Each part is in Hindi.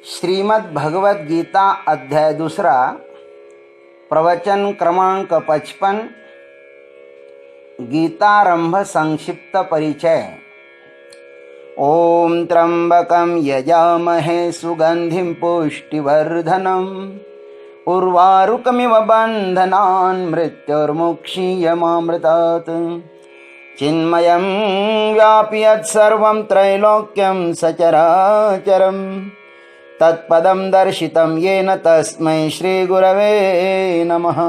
श्रीमद् भगवद गीता अध्याय 2 प्रवचन क्रमांक 55 गीतारंभ संक्षिप्त परिचय। ओम त्र्यंबकं यजामहे सुगंधिं पुष्टिवर्धनम् उर्वारुकमिव बन्धनान् मृत्युर्मुक्षीयमामृतात् चिन्मयं व्यापि यत्सर्वं त्रैलोक्यं सचराचरम् तत्पदं दर्शितं येन तस्मै श्रीगुरवे नमः।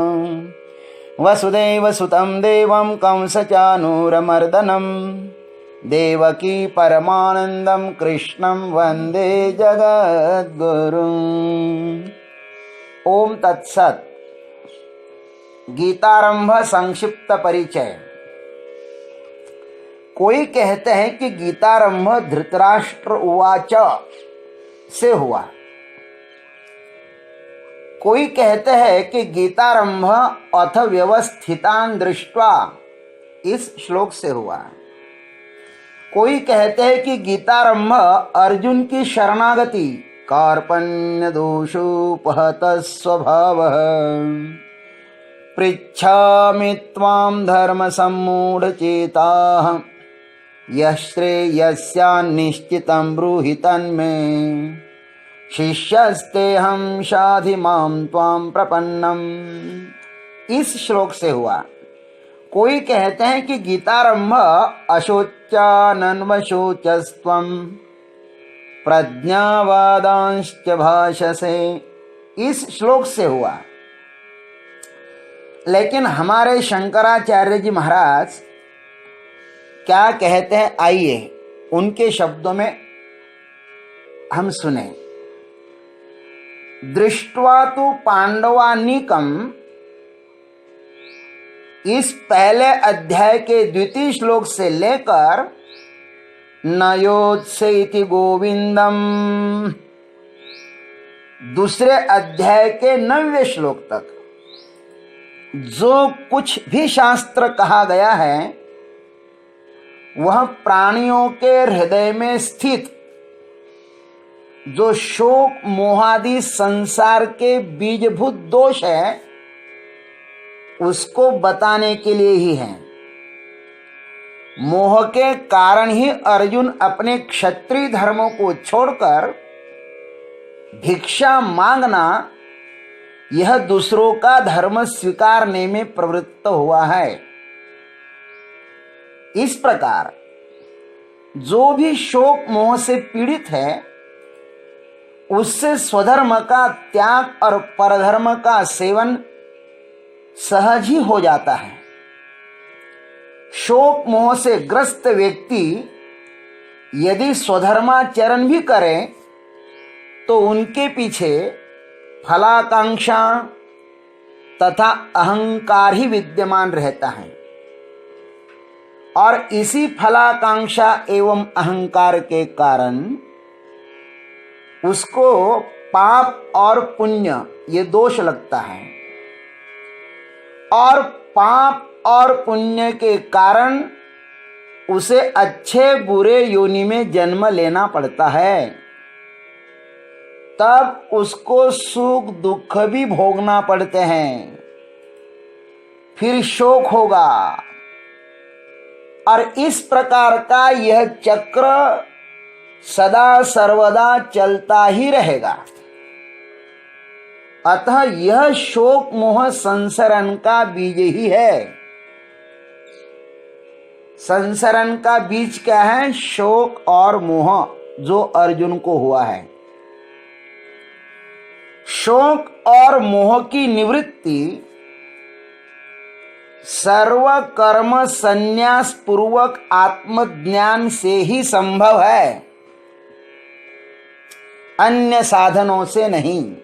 वसुदेवसुतं देवं कंसचानूरमर्दनं देवकी परमानन्दं कृष्णं वन्दे जगद्गुरुम्। ओम तत्सत्। गीतारंभ संक्षिप्त परिचय। कोई कहते हैं कि गीतारंभ धृतराष्ट्र उवाच से हुआ, कोई कहते हैं कि गीतारंभ अथ व्यवस्थितान् दृष्ट्वा इस श्लोक से हुआ। कोई कहते हैं कि गीतारंभ अर्जुन की शरणागति कार्पण्य दोषोपहत स्वभावः पृच्छामि त्वां धर्म सम्मूढचेताः यश्रेयस्यान्निश्चितं ब्रूहि तन्मे शिष्यस्तेऽहं शाधि मां त्वां प्रपन्नम्। इस श्लोक से हुआ। कोई कहते हैं कि गीतारंभ अशोचानन्वशोचस्त्वं प्रज्ञावादांश्च भाषसे, इस श्लोक से हुआ। लेकिन हमारे शंकराचार्य जी महाराज क्या कहते हैं, आइए उनके शब्दों में हम सुने। दृष्ट्वा तु पांडवानीकम, इस पहले अध्याय के द्वितीय श्लोक से लेकर नयोत्से इति गोविंदम, दूसरे अध्याय के 9वें श्लोक तक जो कुछ भी शास्त्र कहा गया है वह प्राणियों के हृदय में स्थित जो शोक मोहादि संसार के बीजभूत दोष है उसको बताने के लिए ही है। मोह के कारण ही अर्जुन अपने क्षत्रिय धर्मों को छोड़कर भिक्षा मांगना, यह दूसरों का धर्म स्वीकारने में प्रवृत्त हुआ है। इस प्रकार जो भी शोक मोह से पीड़ित है उससे स्वधर्म का त्याग और परधर्म का सेवन सहज ही हो जाता है। शोक मोह से ग्रस्त व्यक्ति यदि स्वधर्माचरण भी करे तो उनके पीछे फलाकांक्षा तथा अहंकार ही विद्यमान रहता है और इसी फलाकांक्षा एवं अहंकार के कारण उसको पाप और पुण्य ये दोष लगता है और पाप और पुण्य के कारण उसे अच्छे बुरे योनि में जन्म लेना पड़ता है। तब उसको सुख दुख भी भोगना पड़ते हैं, फिर शोक होगा और इस प्रकार का यह चक्र सदा सर्वदा चलता ही रहेगा। अतः यह शोक मोह संसरण का बीज ही है। संसरण का बीज क्या है? शोक और मोह जो अर्जुन को हुआ है। शोक और मोह की निवृत्ति सर्व कर्म संन्यास पूर्वक आत्मज्ञान से ही संभव है, अन्य साधनों से नहीं।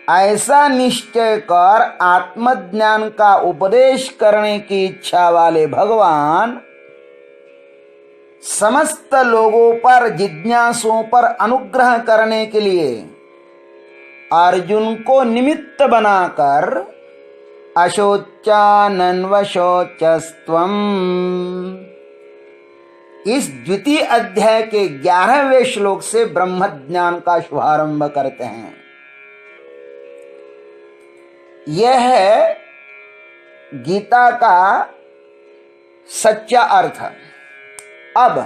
ऐसा निश्चय कर आत्मज्ञान का उपदेश करने की इच्छा वाले भगवान समस्त लोगों पर जिज्ञासुओं पर अनुग्रह करने के लिए अर्जुन को निमित्त बनाकर अशोचानन्वशोचस्त्वम्, इस द्वितीय अध्याय के 11वें श्लोक से ब्रह्म ज्ञान का शुभारंभ करते हैं। यह है गीता का सच्चा अर्थ। अब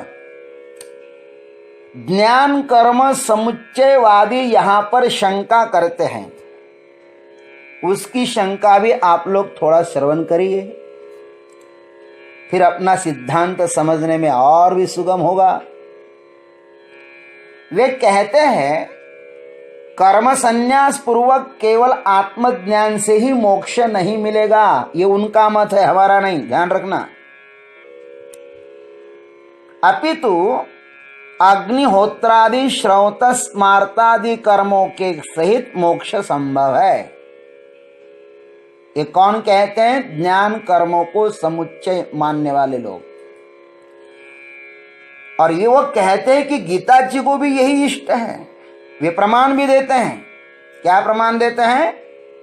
ज्ञान कर्म समुच्चयवादी यहां पर शंका करते हैं, उसकी शंका भी आप लोग थोड़ा श्रवण करिए, फिर अपना सिद्धांत समझने में और भी सुगम होगा। वे कहते हैं कर्म संन्यास पूर्वक केवल आत्मज्ञान से ही मोक्ष नहीं मिलेगा। ये उनका मत है, हमारा नहीं, ध्यान रखना। अपितु अग्निहोत्रादि श्रौत स्मार्तादि कर्मों के सहित मोक्ष संभव है। ये कौन कहते हैं? ज्ञान कर्मों को समुच्चय मानने वाले लोग। और ये वो कहते हैं कि गीता जी को भी यही इष्ट है। वे प्रमाण भी देते हैं। क्या प्रमाण देते हैं?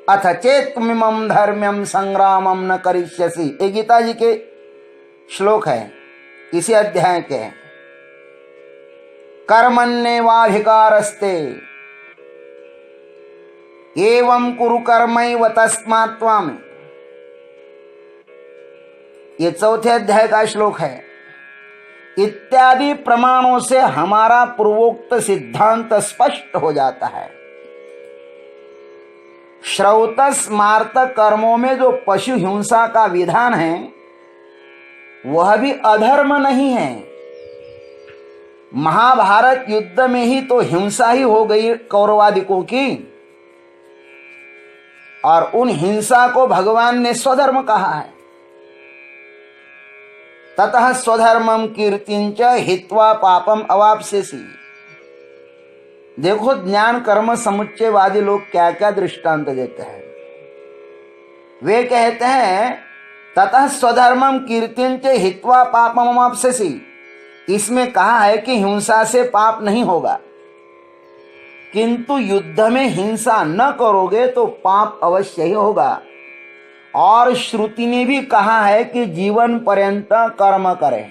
अथ चेत्मिमं धर्म्यं संग्रामं न करिष्यसि। ये गीता जी के श्लोक है, इसी अध्याय के। कर्मण्येवाधिकारस्ते एवं कुरु कर्मैव तस्मात् त्वम्। ये चौथे अध्याय का श्लोक है। इत्यादि प्रमाणों से हमारा पूर्वोक्त सिद्धांत स्पष्ट हो जाता है। श्रौत स्मार्त कर्मों में जो पशु हिंसा का विधान है वह भी अधर्म नहीं है। महाभारत युद्ध में ही तो हिंसा ही हो गई कौरवादिकों की, और उन हिंसा को भगवान ने स्वधर्म कहा है। ततः स्वधर्मम कीर्तिंच हित्वा पापम अवाप्स्यसि। देखो ज्ञान कर्म समुच्चयवादी लोग क्या क्या दृष्टांत देते हैं। वे कहते हैं ततः स्वधर्मम कीर्तिंच हित्वा पापम अवाप्स्यसि। इसमें कहा है कि हिंसा से पाप नहीं होगा, किंतु युद्ध में हिंसा न करोगे तो पाप अवश्य ही होगा। और श्रुति ने भी कहा है कि जीवन पर्यंत कर्म करें।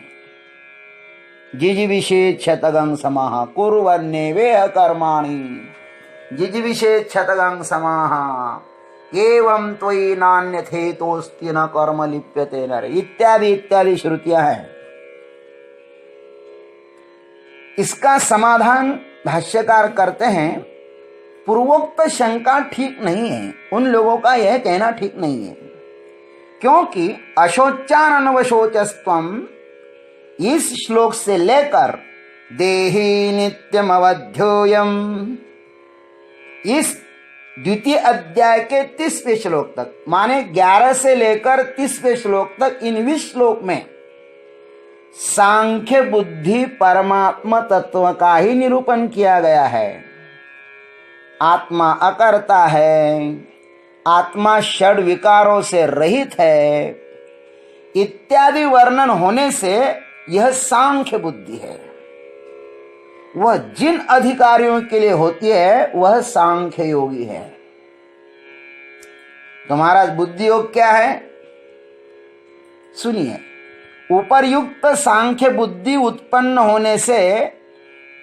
जिजीविषेद क्षतगं समाह कुर्वन्नेवेह कर्माणि जिजीविषेद क्षतगं समाह एवं त्वयि नान्यथेतोस्ति न कर्म लिप्यते नर। इत्यादि इत्यादि श्रुतियां हैं। इसका समाधान भाष्यकार करते हैं, पूर्वोक्त शंका ठीक नहीं है। उन लोगों का यह कहना ठीक नहीं है, क्योंकि अशोचान अनवशोचस्त्वम इस श्लोक से लेकर देहि नित्यम अवध्योयम, इस द्वितीय अध्याय के 30वें श्लोक तक, माने 11 से लेकर 30वें श्लोक तक, इन 20 श्लोक में सांख्य बुद्धि परमात्मा तत्व का ही निरूपण किया गया है। आत्मा अकर्ता है, आत्मा षड विकारों से रहित है, इत्यादि वर्णन होने से यह सांख्य बुद्धि है। वह जिन अधिकारियों के लिए होती है वह सांख्य योगी है। तुम्हारा बुद्धि योग क्या है? सुनिए, उपर्युक्त सांख्य बुद्धि उत्पन्न होने से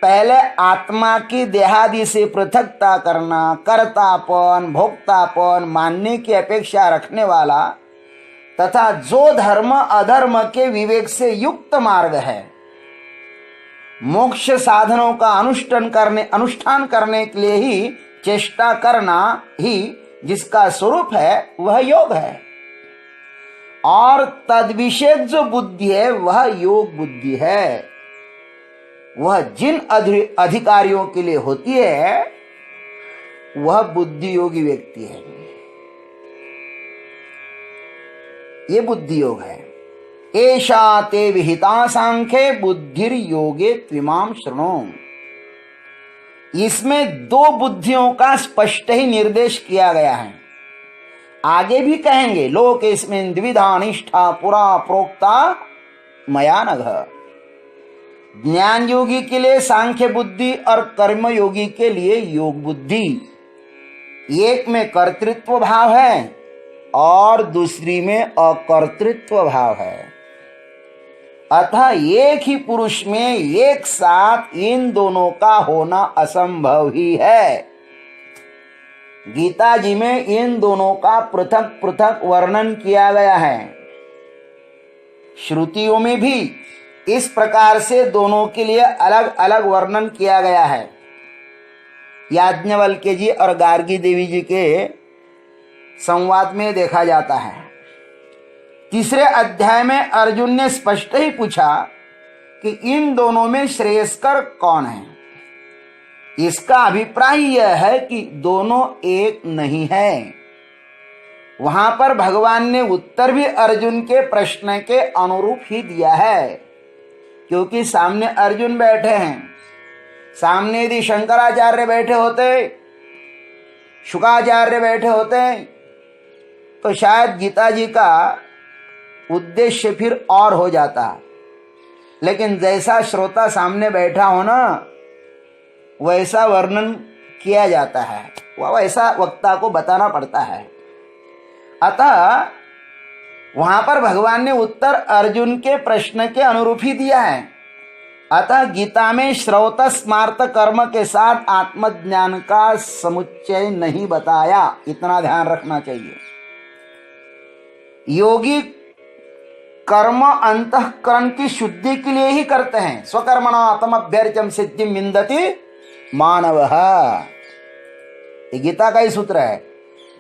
पहले आत्मा की देहादि से पृथकता करना, कर्तापन भोक्तापन मानने की अपेक्षा रखने वाला तथा जो धर्म अधर्म के विवेक से युक्त मार्ग है, मोक्ष साधनों का अनुष्ठान करने के लिए ही चेष्टा करना ही जिसका स्वरूप है वह योग है। और तद्विषेक जो बुद्धि है वह योग बुद्धि है। वह जिन अधिकारियों के लिए होती है वह बुद्धि योगी व्यक्ति है। ये बुद्धि योग है। एषा ते विहिता सांख्ये बुद्धिर योगे त्विमाम शृणु। इसमें 2 बुद्धियों का स्पष्ट ही निर्देश किया गया है। आगे भी कहेंगे, लोकेस्मिन् द्विधा निष्ठा पुरा प्रोक्ता मया नघ। ज्ञान योगी के लिए सांख्य बुद्धि और कर्म योगी के लिए योग बुद्धि। एक में कर्तृत्व भाव है और दूसरी में अकर्तृत्व भाव है। अतः एक ही पुरुष में एक साथ इन दोनों का होना असंभव ही है। गीता जी में इन दोनों का पृथक पृथक वर्णन किया गया है। श्रुतियों में भी इस प्रकार से दोनों के लिए अलग अलग वर्णन किया गया है। याज्ञवल्क्य जी और गार्गी देवी जी के संवाद में देखा जाता है। तीसरे अध्याय में अर्जुन ने स्पष्ट ही पूछा कि इन दोनों में श्रेयस्कर कौन है। इसका अभिप्राय यह है कि दोनों एक नहीं है। वहां पर भगवान ने उत्तर भी अर्जुन के प्रश्न के अनुरूप ही दिया है, क्योंकि सामने अर्जुन बैठे हैं। सामने यदि शंकराचार्य बैठे होते, शुकाचार्य बैठे होते, तो शायद गीता जी का उद्देश्य फिर और हो जाता। लेकिन जैसा श्रोता सामने बैठा हो ना, वैसा वर्णन किया जाता है, वैसा वक्ता को बताना पड़ता है। अतः वहां पर भगवान ने उत्तर अर्जुन के प्रश्न के अनुरूप ही दिया है। अतः गीता में श्रौत स्मार्त कर्म के साथ आत्मज्ञान का समुच्चय नहीं बताया, इतना ध्यान रखना चाहिए। योगी कर्म अंतःकरण की शुद्धि के लिए ही करते हैं। स्वकर्मणा आत्मभ्यर्चम सिद्धि विन्दति मानवः, ये गीता का ही सूत्र है।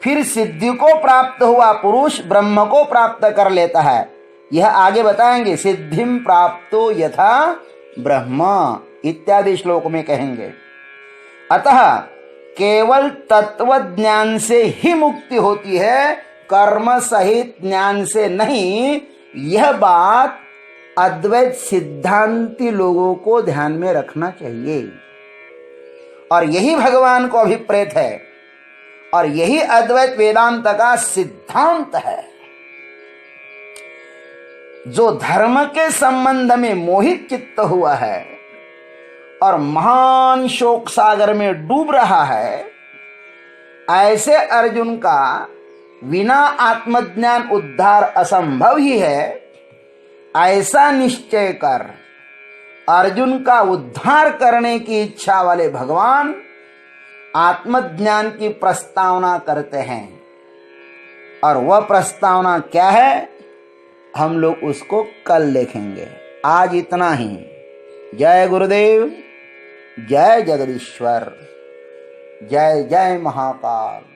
फिर सिद्धि को प्राप्त हुआ पुरुष ब्रह्म को प्राप्त कर लेता है। यह आगे बताएंगे, सिद्धिम प्राप्तो यथा ब्रह्म इत्यादि श्लोक में कहेंगे। अतः केवल तत्व ज्ञान से ही मुक्ति होती है, कर्म सहित ज्ञान से नहीं। यह बात अद्वैत सिद्धांती लोगों को ध्यान में रखना चाहिए, और यही भगवान को अभिप्रेत है, और यही अद्वैत वेदांत का सिद्धांत है। जो धर्म के संबंध में मोहित चित्त हुआ है और महान शोक सागर में डूब रहा है, ऐसे अर्जुन का बिना आत्मज्ञान उद्धार असंभव ही है। ऐसा निश्चय कर अर्जुन का उद्धार करने की इच्छा वाले भगवान आत्मज्ञान की प्रस्तावना करते हैं, और वह प्रस्तावना क्या है, हम लोग उसको कल देखेंगे। आज इतना ही। जय गुरुदेव, जय जगदीश्वर, जय जय महाकाल।